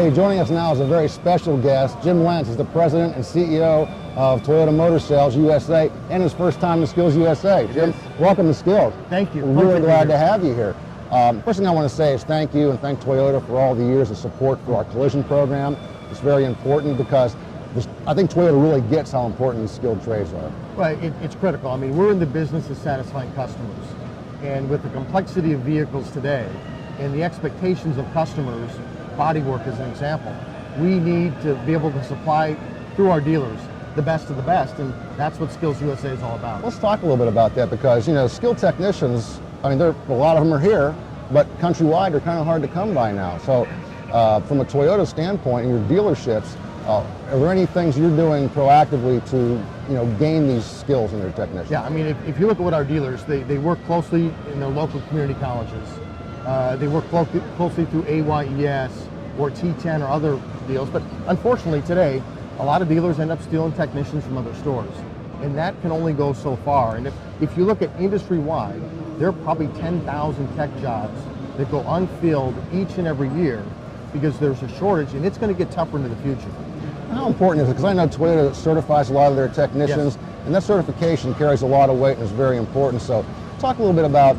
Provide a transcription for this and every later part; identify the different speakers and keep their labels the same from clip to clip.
Speaker 1: Hey, joining us now is a very special guest. Jim Lentz is the president and CEO of Toyota Motor Sales USA, and his first time to SkillsUSA. Jim, welcome to Skills.
Speaker 2: Thank you.
Speaker 1: We're really glad to have you here. First thing I want to say is thank you and thank Toyota for all the years of support for our collision program. It's very important because I think Toyota really gets how important these skilled trades are.
Speaker 2: Well, it's critical. I mean, we're in the business of satisfying customers. And with the complexity of vehicles today and the expectations of customers, bodywork as an example, we need to be able to supply through our dealers the best of the best, and that's what SkillsUSA is all about.
Speaker 1: Let's talk a little bit about that because, you know, skilled technicians, I mean, a lot of them are here, but countrywide they're kind of hard to come by now. So from a Toyota standpoint in your dealerships, are there any things you're doing proactively to, you know, gain these skills in their technicians?
Speaker 2: Yeah, I mean, if you look at what our dealers, they work closely in their local community colleges. They work closely through AYES or T10 or other deals, but unfortunately today, a lot of dealers end up stealing technicians from other stores, and that can only go so far. And if you look at industry-wide, there are probably 10,000 tech jobs that go unfilled each and every year because there's a shortage, and it's going to get tougher into the future.
Speaker 1: How important is it? Because I know Toyota certifies a lot of their technicians, yes, and that certification carries a lot of weight and is very important. So talk a little bit about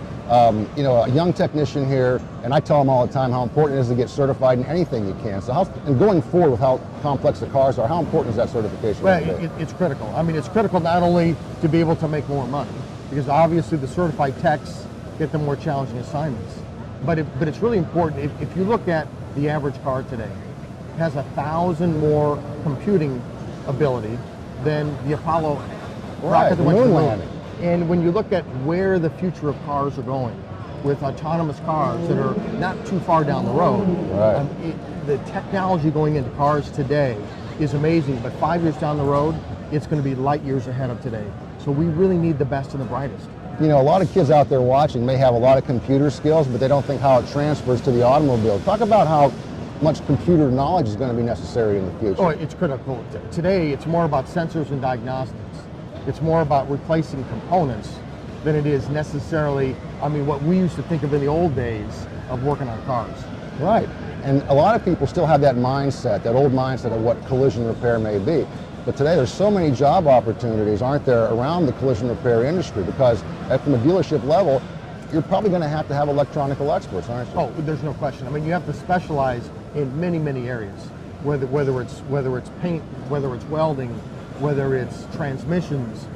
Speaker 1: you know, a young technician here, and I tell them all the time how important it is to get certified in anything you can. So and going forward with how complex the cars are, how important is that certification?
Speaker 2: Well, it's critical. I mean, it's critical not only to be able to make more money, because obviously the certified techs get the more challenging assignments, but it's really important. If you look at the average car today, it has 1,000 more computing ability than the Apollo rocket that went to the moon. And when you look at where the future of cars are going, with autonomous cars that are not too far down the road, right, the technology going into cars today is amazing, but 5 years down the road, it's going to be light years ahead of today. So we really need the best and the brightest.
Speaker 1: You know, a lot of kids out there watching may have a lot of computer skills, but they don't think how it transfers to the automobile. Talk about how much computer knowledge is going to be necessary in the future.
Speaker 2: Oh, it's critical. Today, it's more about sensors and diagnostics. It's more about replacing components than it is necessarily, I mean, what we used to think of in the old days of working on cars.
Speaker 1: Right, and a lot of people still have that mindset, that old mindset of what collision repair may be. But today there's so many job opportunities, aren't there, around the collision repair industry, because from a dealership level, you're probably going to have electronical experts, aren't you?
Speaker 2: Oh, there's no question. I mean, you have to specialize in many, many areas, whether it's paint, whether it's welding, whether it's transmissions,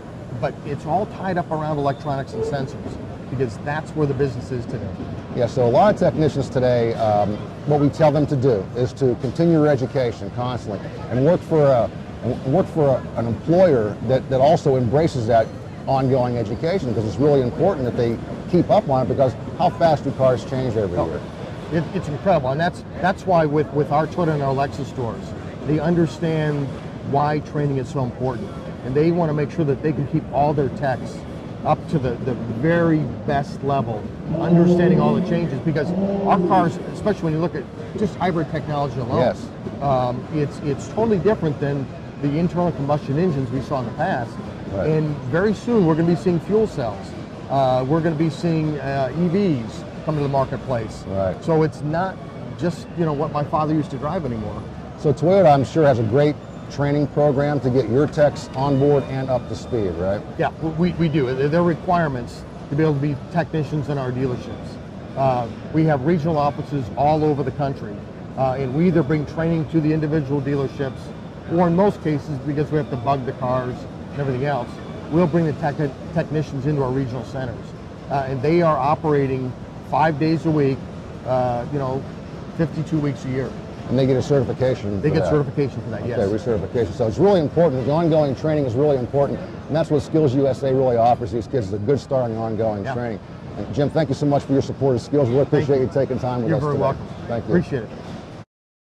Speaker 2: but it's all tied up around electronics and sensors, because that's where the business is today.
Speaker 1: Yeah, so a lot of technicians today, what we tell them to do is to continue your education constantly and work for an employer that also embraces that ongoing education, because it's really important that they keep up on it, because how fast do cars change every year?
Speaker 2: It's incredible, and that's why with our Toyota and our Lexus stores, they understand why training is so important, and they want to make sure that they can keep all their techs up to the very best level, understanding all the changes, because our cars, especially when you look at just hybrid technology alone, yes, it's totally different than the internal combustion engines we saw in the past. Right. And very soon we're going to be seeing fuel cells. We're going to be seeing EVs come to the marketplace.
Speaker 1: Right.
Speaker 2: So it's not just, you know, what my father used to drive anymore.
Speaker 1: So Toyota, I'm sure, has a great training program to get your techs on board and up to speed, right?
Speaker 2: Yeah, we do. There are requirements to be able to be technicians in our dealerships. We have regional offices all over the country, and we either bring training to the individual dealerships, or in most cases, because we have to bug the cars and everything else, we'll bring the technicians into our regional centers. And they are operating 5 days a week, you know, 52 weeks a year.
Speaker 1: And they get a certification.
Speaker 2: They get certification for that, yes.
Speaker 1: Okay, recertification. So it's really important. The ongoing training is really important, and that's what SkillsUSA really offers these kids, is a good start on the ongoing training. And Jim, thank you so much for your support of Skills. We really appreciate you taking time with us today.
Speaker 2: You're very welcome.
Speaker 1: Thank you.
Speaker 2: Appreciate it.